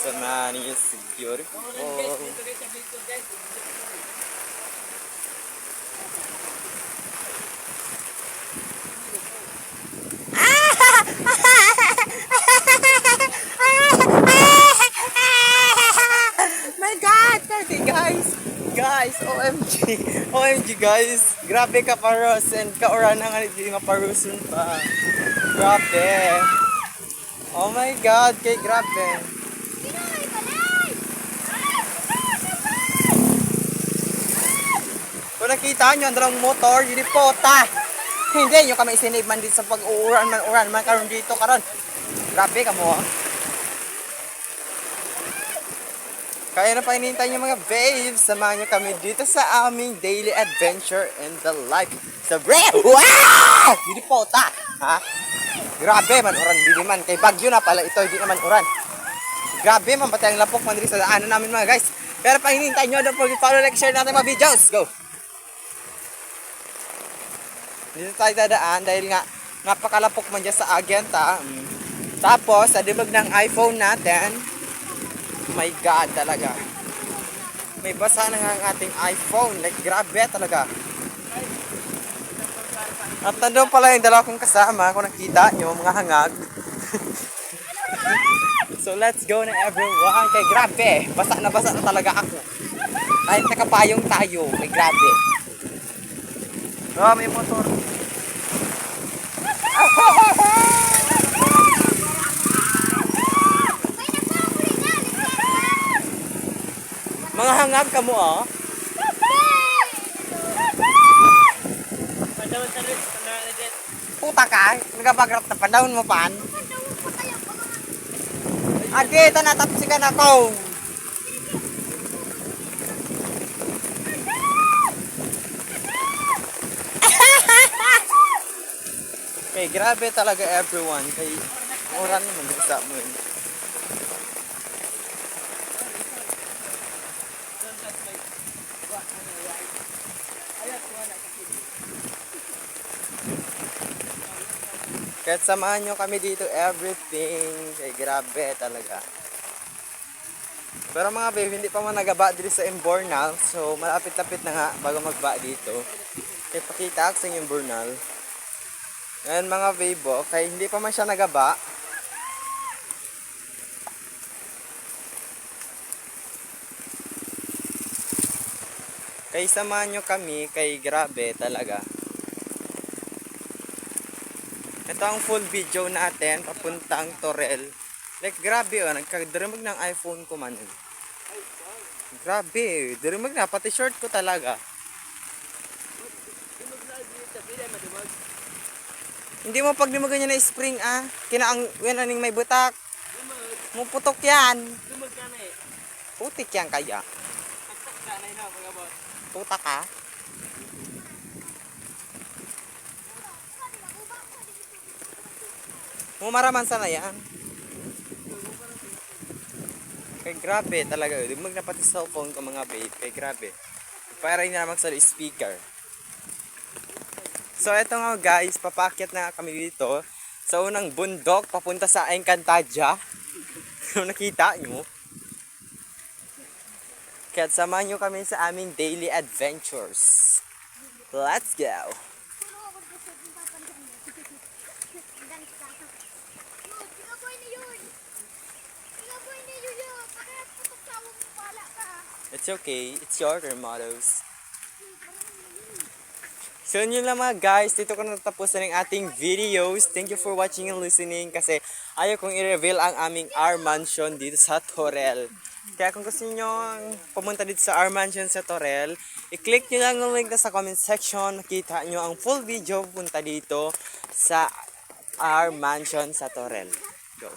Samahan niyo siguro po. My God! Okay guys! Guys, OMG! OMG guys! Grabe ka paros and kauran na nga hindi maparusun pa. Grabe! Oh my God! Kay grabe! Kung nakita nyo, andarang motor, yun pota! Hindi nyo kami isinave man dito sa pag-uuran man karon dito karon. Grabe ka mo. Kaya na pa hinihintay nyo mga babes. Samahan nyo kami dito sa aming daily adventure in the life. Sa wow! Hindi pota. Ha? Grabe man uran. Hindi man. Kay Bagyo na pala ito. Hindi naman uran. Grabe man. Pati ang lapok man dito sa daanan namin mga guys. Pero pa hinihintay nyo. Don't forget follow, like, share natin mga videos. Go! Dito tayo dadaan dahil nga napakalapok man dyan sa agenta. Tapos sa dibag ng iPhone natin. My God talaga. May basa na nga ang ating iPhone. Like grabe talaga. At nandun pala yung dalawa kong kasama. Kung nakita nyo mga hangag. So let's go na everyone. Kay grabe. Basa na talaga ako. Ay nakapayong tayo. Kay grabe. Oh, may motor. Mga hangag ka mo ah. Puta ka, nagabagrap na panahon mo pan. Agi, tanatapsikan ako. Okay, grabe talaga everyone. Kay oran naman sa mo. Kahit samahan nyo kami dito everything. Kay grabe talaga. Pero mga babe, hindi pa man nagaba dito sa Imbornal. So malapit-lapit na nga bago magba dito. Kaya pakita ako sa Imbornal. Ngayon mga babe, kaya hindi pa man siya nagaba. Kaya samahan nyo kami. Kay grabe talaga. Ito ang full video natin papuntang Torel. Like grabe oh, nagkadirimag ng iPhone ko man. Grabe, dirimag na pati short ko talaga. Hindi mo pag dimagan niya na spring ah. Kinaang winaning may butak. Muputok yan. Putik yan kaya. Putak ka. Mumaraman sana yan. Kay grabe talaga. Di mo napati cellphone ko mga babe. Kay grabe. Para na naman sa speaker. So eto nga guys. Papakyat na kami dito. Sa unang bundok. Papunta sa Encantadia. Kung nakita nyo. Kaya samahan nyo kami sa aming daily adventures. Let's go! It's okay. It's your mottos. So yun lang mga guys. Dito ko natapusan ng ating videos. Thank you for watching and listening. Kasi ayaw kong i-reveal ang aming R Mansion dito sa Torel. Kaya kung gusto nyo pumunta dito sa R Mansion sa Torel, i-click nyo lang ang link na sa comment section. Makita nyo ang full video punta dito sa R Mansion sa Torel. Go!